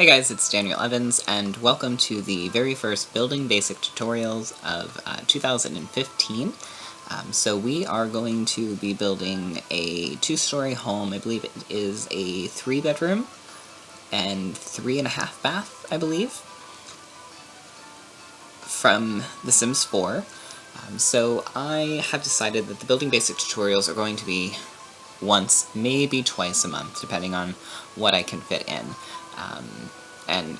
Hey guys, it's Daniel Evans, and welcome to the very first Building Basic Tutorials of 2015. So we are going to be building a two-story home. I believe it is a 3-bedroom and 3.5 bath, I believe, from The Sims 4. So I have decided that the Building Basic Tutorials are going to be once, maybe twice a month, depending on what I can fit in. And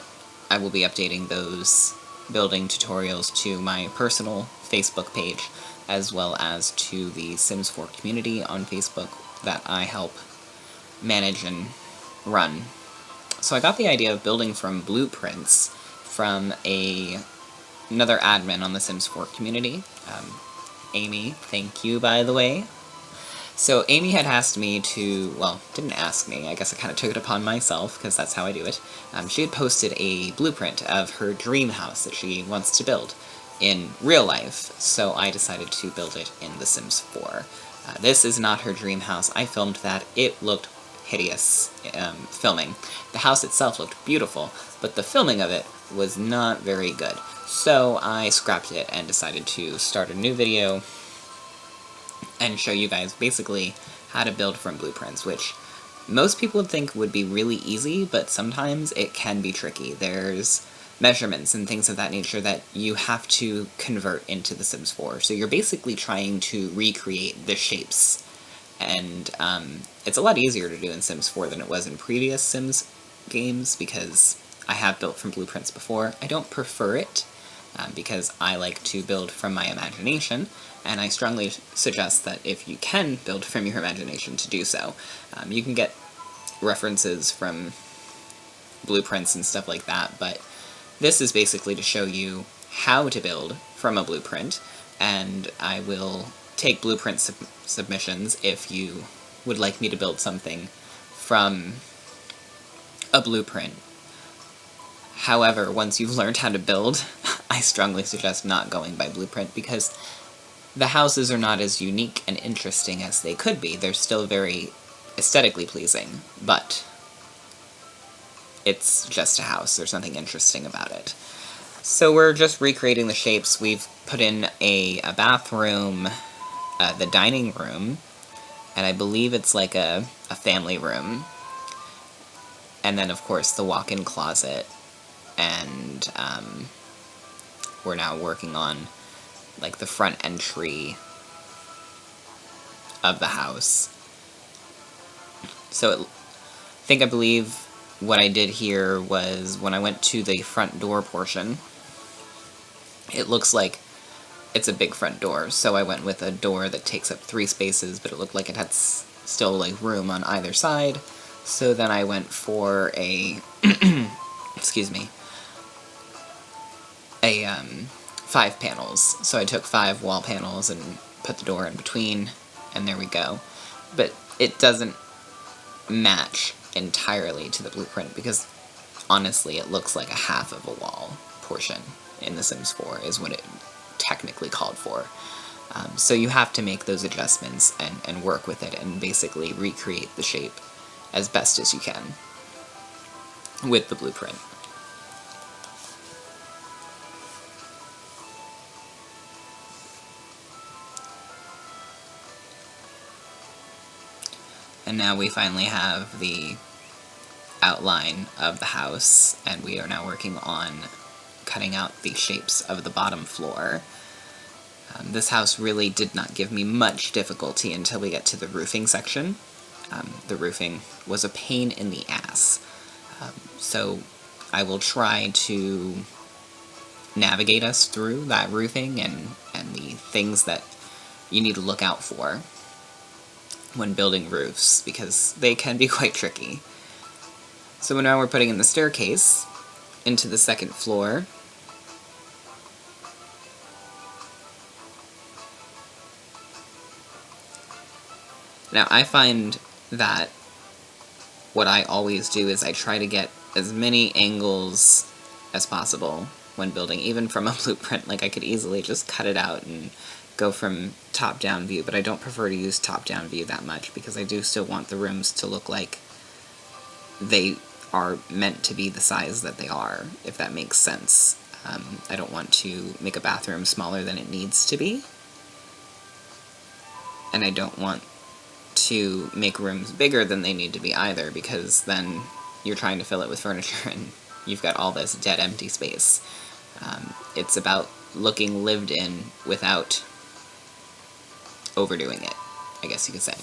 I will be updating those building tutorials to my personal Facebook page, as well as to the Sims 4 community on Facebook that I help manage and run. So I got the idea of building from blueprints from another admin on the Sims 4 community, Amy, thank you by the way. So Amy had asked me to, well, didn't ask me, I guess I kind of took it upon myself, because that's how I do it. She had posted a blueprint of her dream house that she wants to build in real life, so I decided to build it in The Sims 4. This is not her dream house. I filmed that. It looked hideous filming. The house itself looked beautiful, but the filming of it was not very good. So I scrapped it and decided to start a new video and show you guys basically how to build from blueprints, which most people would think would be really easy, but sometimes it can be tricky. There's measurements and things of that nature that you have to convert into The Sims 4, so you're basically trying to recreate the shapes. And it's a lot easier to do in Sims 4 than it was in previous Sims games, because I have built from blueprints before. I don't prefer it, because I like to build from my imagination, and I strongly suggest that if you can build from your imagination, to do so. You can get references from blueprints and stuff like that, but this is basically to show you how to build from a blueprint, and I will take blueprint submissions if you would like me to build something from a blueprint. However, once you've learned how to build, I strongly suggest not going by blueprint, because the houses are not as unique and interesting as they could be. They're still very aesthetically pleasing, but it's just a house. There's nothing interesting about it. So we're just recreating the shapes. We've put in a bathroom, the dining room, and I believe it's like a family room. And then, of course, the walk-in closet. And we're now working on like the front entry of the house. So I believe what I did here was, when I went to the front door portion, it looks like it's a big front door, so I went with a door that takes up 3 spaces, but it looked like it had still like room on either side. So then I went for a excuse me, a 5 panels. So I took 5 wall panels and put the door in between, and there we go. But it doesn't match entirely to the blueprint, because honestly it looks like a half of a wall portion in The Sims 4 is what it technically called for. So you have to make those adjustments and work with it and basically recreate the shape as best as you can with the blueprint. And now we finally have the outline of the house, and we are now working on cutting out the shapes of the bottom floor. This house really did not give me much difficulty until we get to the roofing section. The roofing was a pain in the ass. So I will try to navigate us through that roofing and the things that you need to look out for when building roofs, because they can be quite tricky. So now we're putting in the staircase into the second floor. Now I find that what I always do is I try to get as many angles as possible when building, even from a blueprint. Like, I could easily just cut it out and go from top-down view, but I don't prefer to use top-down view that much, because I do still want the rooms to look like they are meant to be the size that they are, if that makes sense. I don't want to make a bathroom smaller than it needs to be, and I don't want to make rooms bigger than they need to be either, because then you're trying to fill it with furniture and you've got all this dead empty space. It's about looking lived in without overdoing it, I guess you could say.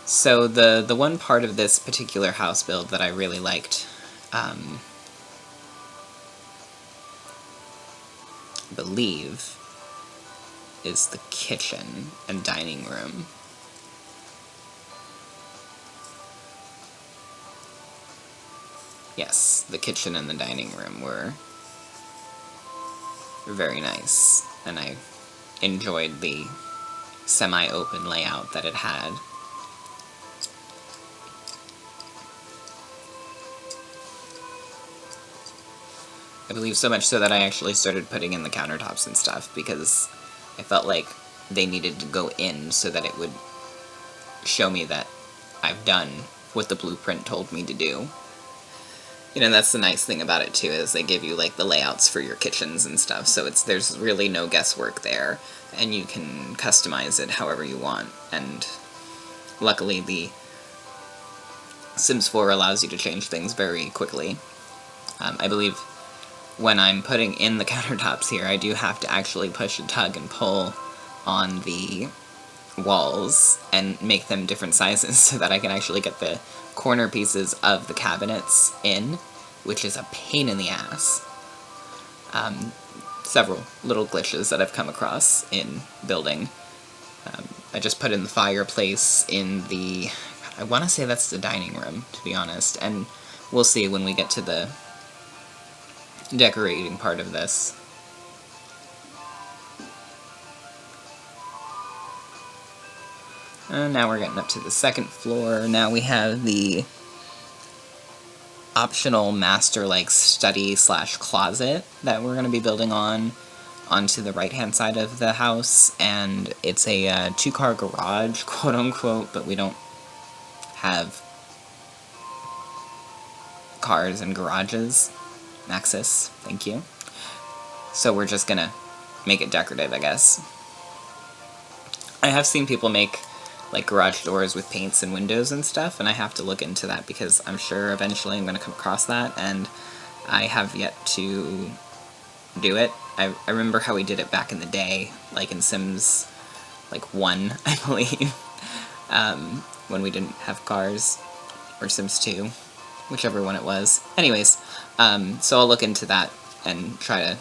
So the one part of this particular house build that I really liked, believe, is the kitchen and dining room. Yes, the kitchen and the dining room were very nice, and I enjoyed the semi-open layout that it had. I believe so much so that I actually started putting in the countertops and stuff, because I felt like they needed to go in so that it would show me that I've done what the blueprint told me to do. You know, that's the nice thing about it too, is they give you like the layouts for your kitchens and stuff, so there's really no guesswork there, and you can customize it however you want. And luckily the Sims 4 allows you to change things very quickly. I believe when I'm putting in the countertops here, I do have to actually push and tug and pull on the walls and make them different sizes so that I can actually get the corner pieces of the cabinets in, which is a pain in the ass. Several little glitches that I've come across in building. I just put in the fireplace in the... I want to say that's the dining room, to be honest, and we'll see when we get to the decorating part of this. Now we're getting up to the second floor. Now we have the optional master-like study/closet that we're going to be building onto the right-hand side of the house, and it's a two-car garage, quote-unquote, but we don't have cars and garages. Maxis, thank you. So we're just gonna make it decorative, I guess. I have seen people make like garage doors with paints and windows and stuff, and I have to look into that because I'm sure eventually I'm gonna come across that, and I have yet to do it. I remember how we did it back in the day, like in Sims like 1, I believe, when we didn't have cars, or Sims 2, whichever one it was. Anyways, so I'll look into that and try to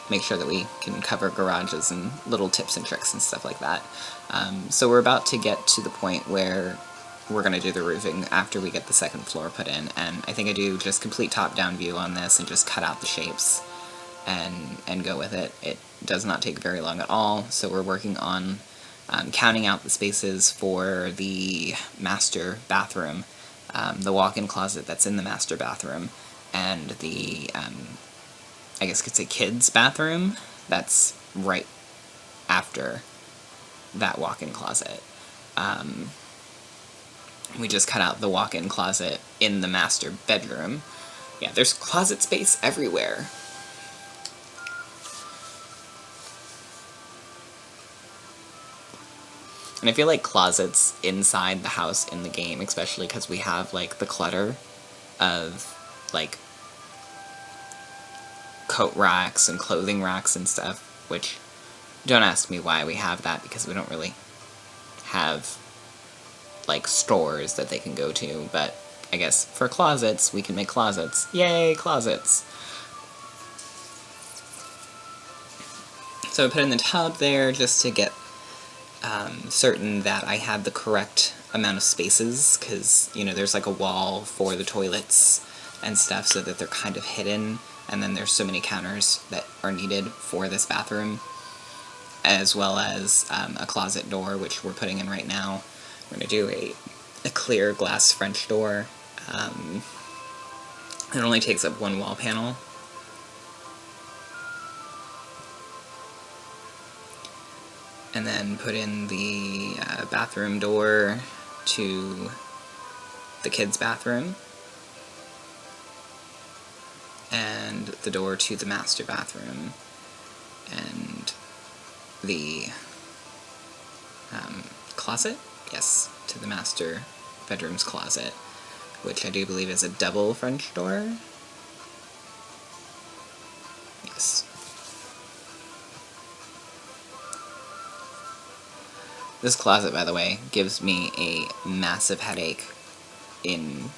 make sure that we can cover garages and little tips and tricks and stuff like that. So we're about to get to the point where we're going to do the roofing after we get the second floor put in, and I think I do just complete top-down view on this and just cut out the shapes and go with it. It does not take very long at all, so we're working on counting out the spaces for the master bathroom, the walk-in closet that's in the master bathroom, and the, I guess you could say kids' bathroom that's right after that walk-in closet. We just cut out the walk-in closet in the master bedroom. Yeah, there's closet space everywhere. And I feel like closets inside the house in the game, especially because we have, like, the clutter of, like, coat racks and clothing racks and stuff, which, don't ask me why we have that, because we don't really have, like, stores that they can go to, but I guess for closets, we can make closets. Yay, closets! So I put in the tub there just to get certain that I had the correct amount of spaces, because, you know, there's like a wall for the toilets and stuff so that they're kind of hidden, and then there's so many counters that are needed for this bathroom, as well as a closet door, which we're putting in right now. We're going to do a clear glass French door. It only takes up one wall panel. And then put in the bathroom door, to the kids' bathroom, and the door to the master bathroom, and the closet? Yes, to the master bedroom's closet, which I do believe is a double French door. Yes. This closet, by the way, gives me a massive headache in,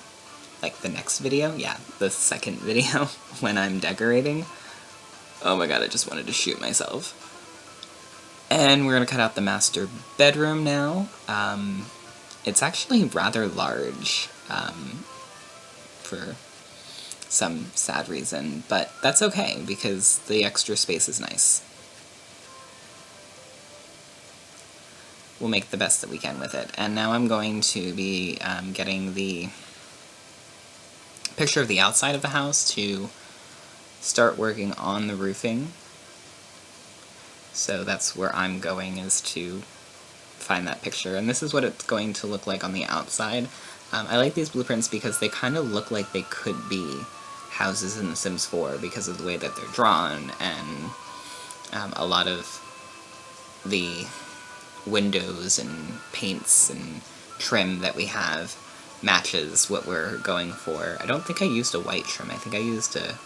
like, the next video. Yeah, the second video, when I'm decorating. Oh my god, I just wanted to shoot myself. And we're gonna cut out the master bedroom now. It's actually rather large, for some sad reason, but that's okay, because the extra space is nice. We'll make the best that we can with it. And now I'm going to be getting the picture of the outside of the house to start working on the roofing. So that's where I'm going, is to find that picture. And this is what it's going to look like on the outside. I like these blueprints because they kind of look like they could be houses in The Sims 4 because of the way that they're drawn, and a lot of the windows and paints and trim that we have matches what we're going for. I don't think I used a white trim. I think I used a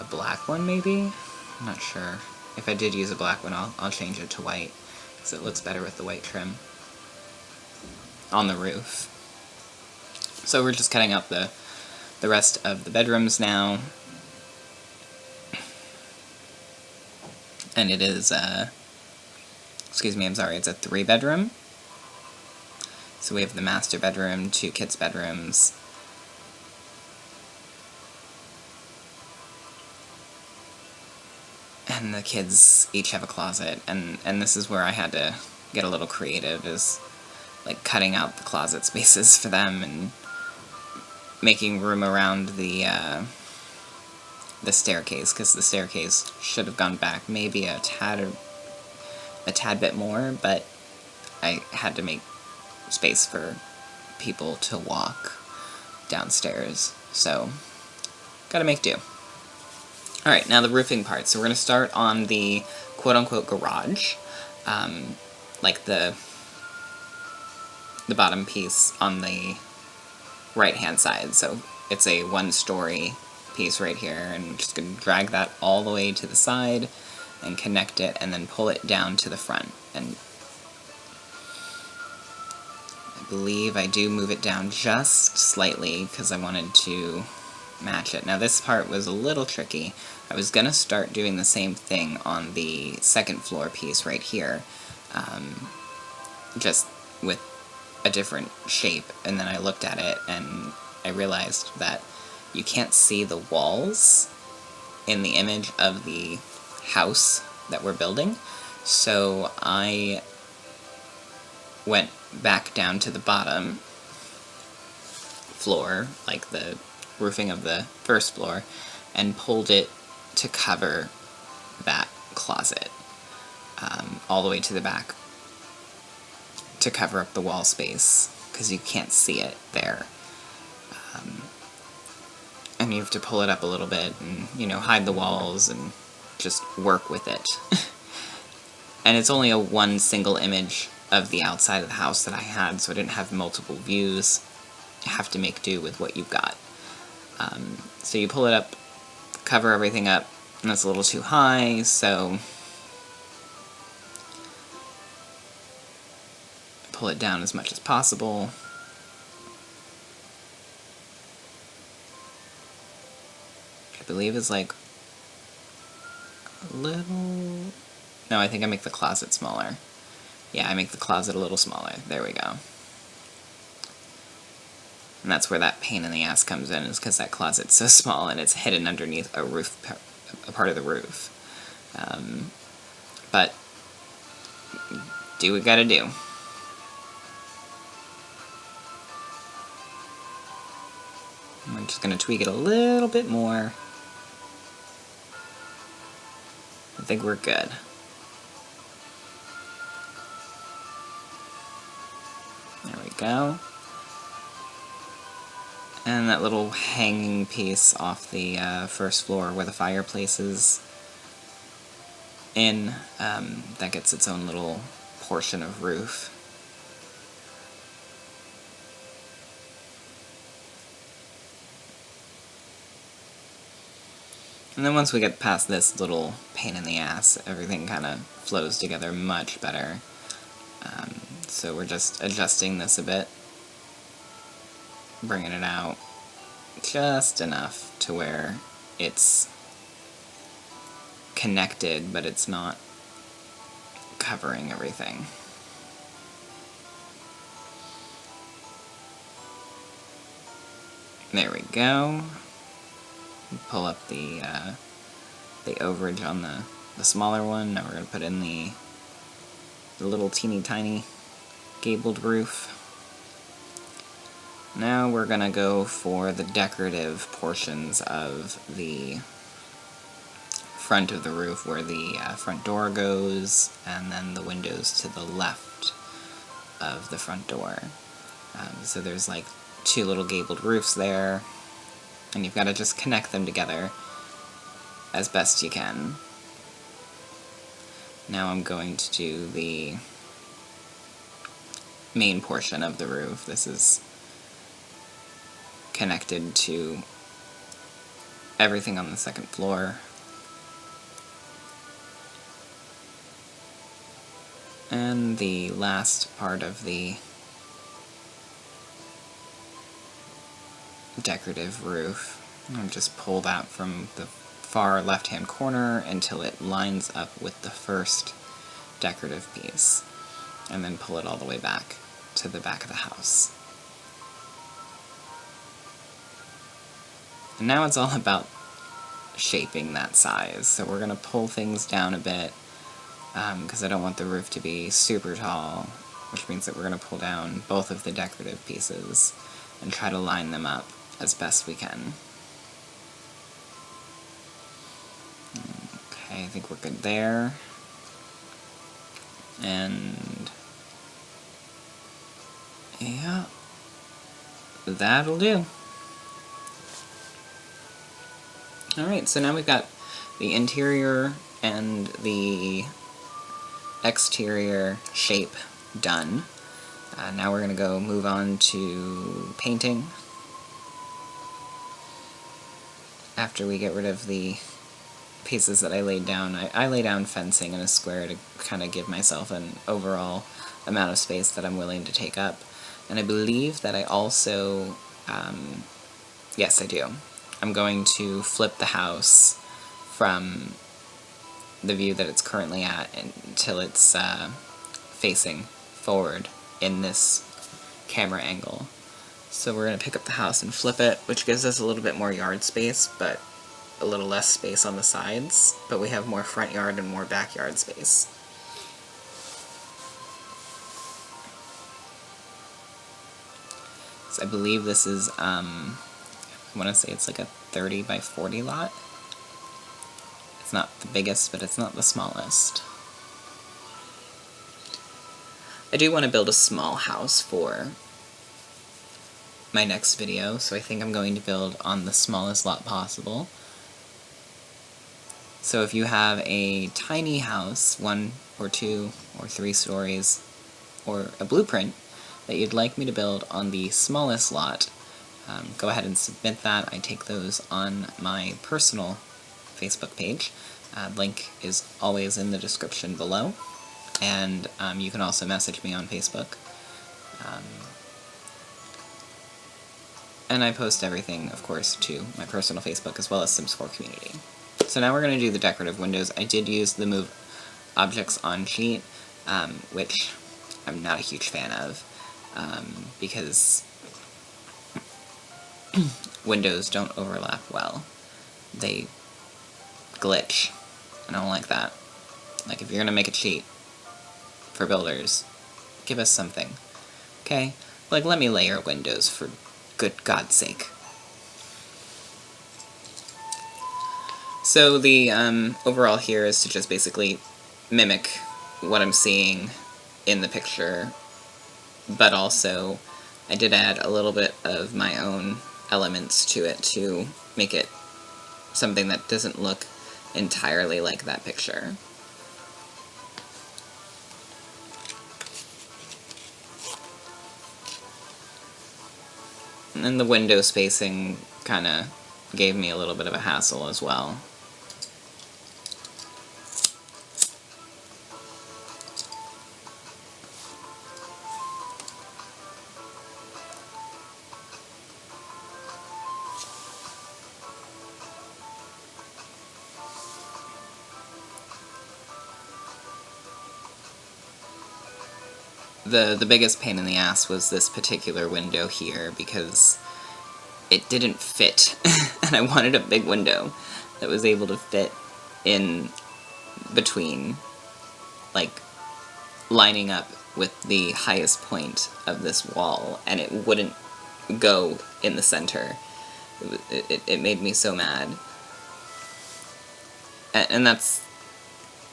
black one, maybe? I'm not sure. If I did use a black one, I'll change it to white, because it looks better with the white trim on the roof. So we're just cutting out the rest of the bedrooms now. And it is, excuse me, I'm sorry, it's a 3-bedroom. So we have the master bedroom, 2 kids' bedrooms, and the kids each have a closet, and this is where I had to get a little creative, is like cutting out the closet spaces for them and making room around the staircase, because the staircase should have gone back maybe a tad bit more, but I had to make space for people to walk downstairs, so gotta make do. Alright, now the roofing part. So we're going to start on the quote-unquote garage, like the bottom piece on the right-hand side. So it's a 1-story piece right here, and I'm just going to drag that all the way to the side and connect it, and then pull it down to the front. And I believe I do move it down just slightly, because I wanted to match it. Now this part was a little tricky. I was gonna start doing the same thing on the second floor piece right here, just with a different shape, and then I looked at it and I realized that you can't see the walls in the image of the house that we're building, so I went back down to the bottom floor, like the roofing of the first floor, and pulled it to cover that closet, all the way to the back, to cover up the wall space, because you can't see it there. And you have to pull it up a little bit and, you know, hide the walls and just work with it. And it's only a one single image of the outside of the house that I had, so I didn't have multiple views. You have to make do with what you've got. So you pull it up, cover everything up, and that's a little too high, so pull it down as much as possible. I believe is like a little... No, I think I make the closet smaller. Yeah, I make the closet a little smaller. There we go. And that's where that pain in the ass comes in, is because that closet's so small and it's hidden underneath a part of the roof. But do what you gotta do. I'm just gonna tweak it a little bit more. I think we're good. There we go. And that little hanging piece off the first floor where the fireplace is in, that gets its own little portion of roof. And then once we get past this little pain in the ass, everything kind of flows together much better. So we're just adjusting this a bit, bringing it out just enough to where it's connected, but it's not covering everything. There we go. Pull up the overage on the smaller one. Now we're going to put in the little teeny tiny gabled roof. Now we're going to go for the decorative portions of the front of the roof, where the front door goes, and then the windows to the left of the front door. So there's like two little gabled roofs there, and you've got to just connect them together as best you can. Now I'm going to do the main portion of the roof. This is connected to everything on the second floor. And the last part of the decorative roof, I'll just pull that from the far left-hand corner until it lines up with the first decorative piece, and then pull it all the way back to the back of the house. And now it's all about shaping that size, so we're going to pull things down a bit, because I don't want the roof to be super tall, which means that we're going to pull down both of the decorative pieces and try to line them up as best we can. Okay, I think we're good there. And yeah, that'll do. Alright, so now we've got the interior and the exterior shape done. Now we're going to go move on to painting. After we get rid of the pieces that I laid down, I lay down fencing in a square to kind of give myself an overall amount of space that I'm willing to take up. And I believe that I also, yes I do, I'm going to flip the house from the view that it's currently at until it's facing forward in this camera angle. So we're going to pick up the house and flip it, which gives us a little bit more yard space, but a little less space on the sides, but we have more front yard and more backyard space. So I believe this is, I want to say it's like a 30 by 40 lot. It's not the biggest, but it's not the smallest. I do want to build a small house for my next video, so I think I'm going to build on the smallest lot possible. So if you have a tiny house, 1 or 2 or 3 stories, or a blueprint that you'd like me to build on the smallest lot, go ahead and submit that. I take those on my personal Facebook page. Link is always in the description below, and you can also message me on Facebook. And I post everything, of course, to my personal Facebook as well as Sims 4 community. So now we're going to do the decorative windows. I did use the Move Objects On sheet, which I'm not a huge fan of, because windows don't overlap well. They glitch. I don't like that. Like, if you're going to make a cheat for builders, give us something. Okay? Like, let me layer windows for good God's sake. So the overall here is to just basically mimic what I'm seeing in the picture but also I did add a little bit of my own elements to it to make it something that doesn't look entirely like that picture. And then the window spacing kind of gave me a little bit of a hassle as well. The biggest pain in the ass was this particular window here, because it didn't fit, and I wanted a big window that was able to fit in between, like, lining up with the highest point of this wall, and it wouldn't go in the center. It made me so mad. And that's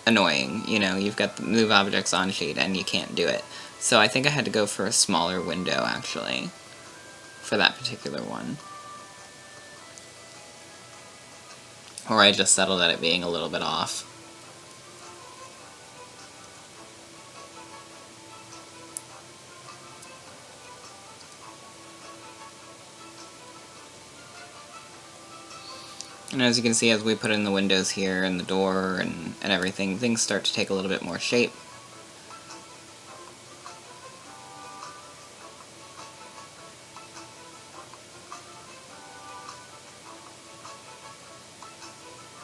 annoying, you know, you've got the move objects on sheet and you can't do it. So I think I had to go for a smaller window, actually, for that particular one. Or I just settled at it being a little bit off. And as you can see, as we put in the windows here and the door and everything, things start to take a little bit more shape.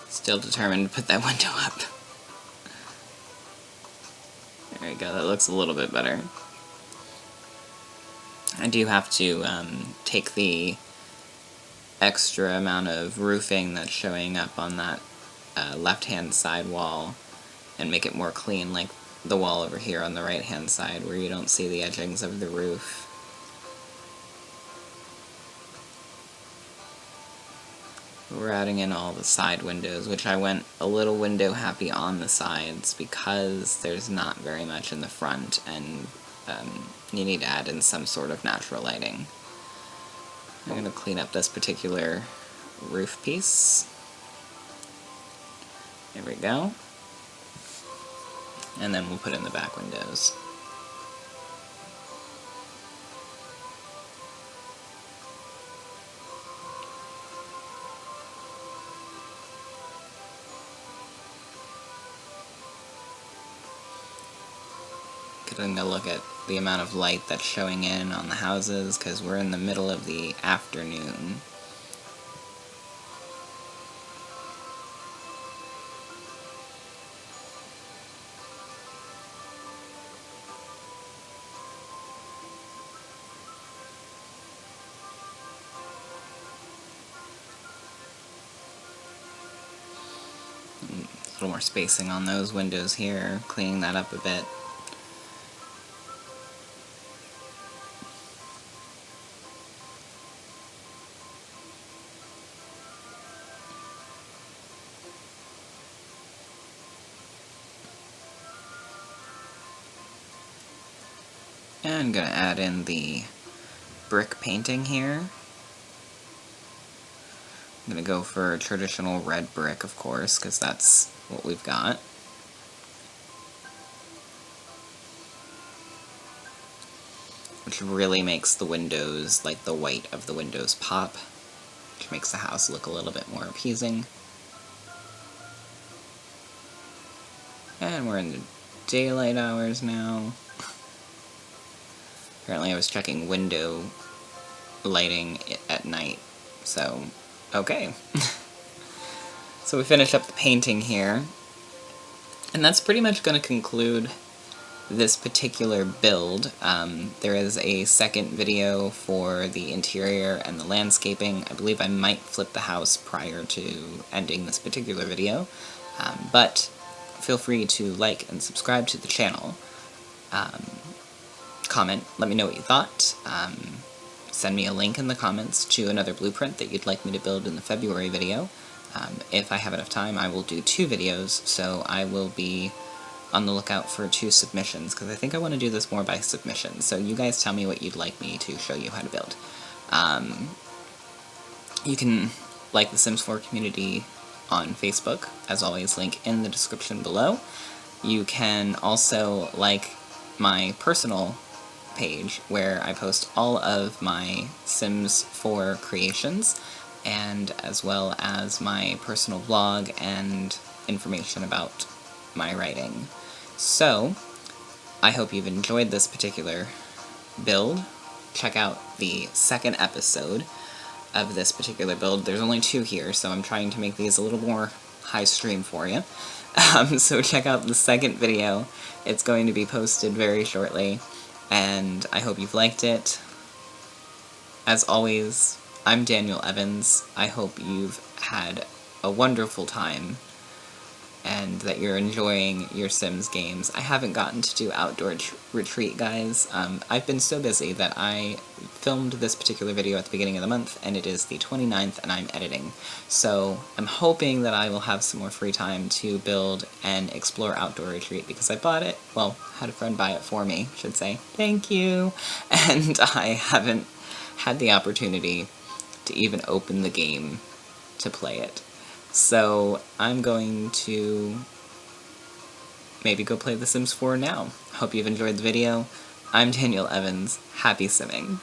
Still determined to put that window up. There we go, that looks a little bit better. I do have to take the extra amount of roofing that's showing up on that left-hand side wall and make it more clean, like the wall over here on the right-hand side where you don't see the edgings of the roof. We're adding in all the side windows, which I went a little window happy on the sides because there's not very much in the front, and you need to add in some sort of natural lighting. I'm going to clean up this particular roof piece. There we go. And then we'll put in the back windows. Getting a look at the amount of light that's showing in on the houses, because we're in the middle of the afternoon. A little more spacing on those windows here, cleaning that up a bit. And I'm going to add in the brick painting here. I'm going to go for traditional red brick, of course, because that's what we've got. Which really makes the windows, like the white of the windows, pop. Which makes the house look a little bit more appeasing. And we're in the daylight hours now. Apparently I was checking window lighting at night, so okay. So we finished up the painting here, and that's pretty much going to conclude this particular build. There is a second video for the interior and the landscaping. I believe I might flip the house prior to ending this particular video, but feel free to like and subscribe to the channel. Comment, let me know what you thought. Send me a link in the comments to another blueprint that you'd like me to build in the February video. If I have enough time, I will do 2 videos, so I will be on the lookout for 2 submissions, because I think I want to do this more by submission, so you guys tell me what you'd like me to show you how to build. You can like the Sims 4 community on Facebook, as always, link in the description below. You can also like my personal page, where I post all of my Sims 4 creations, and as well as my personal blog and information about my writing. So, I hope you've enjoyed this particular build. Check out the second episode of this particular build. There's only 2 here, so I'm trying to make these a little more high stream for you. So check out the second video. It's going to be posted very shortly, and I hope you've liked it. As always, I'm Daniel Evans. I hope you've had a wonderful time, and that you're enjoying your Sims games. I haven't gotten to do Outdoor Retreat, guys. I've been so busy that I filmed this particular video at the beginning of the month, and it is the 29th, and I'm editing. So I'm hoping that I will have some more free time to build and explore Outdoor Retreat, because I bought it, well, had a friend buy it for me, I should say. Thank you! And I haven't had the opportunity to even open the game to play it. So I'm going to maybe go play The Sims 4 now. Hope you've enjoyed the video. I'm Daniel Evans. Happy simming.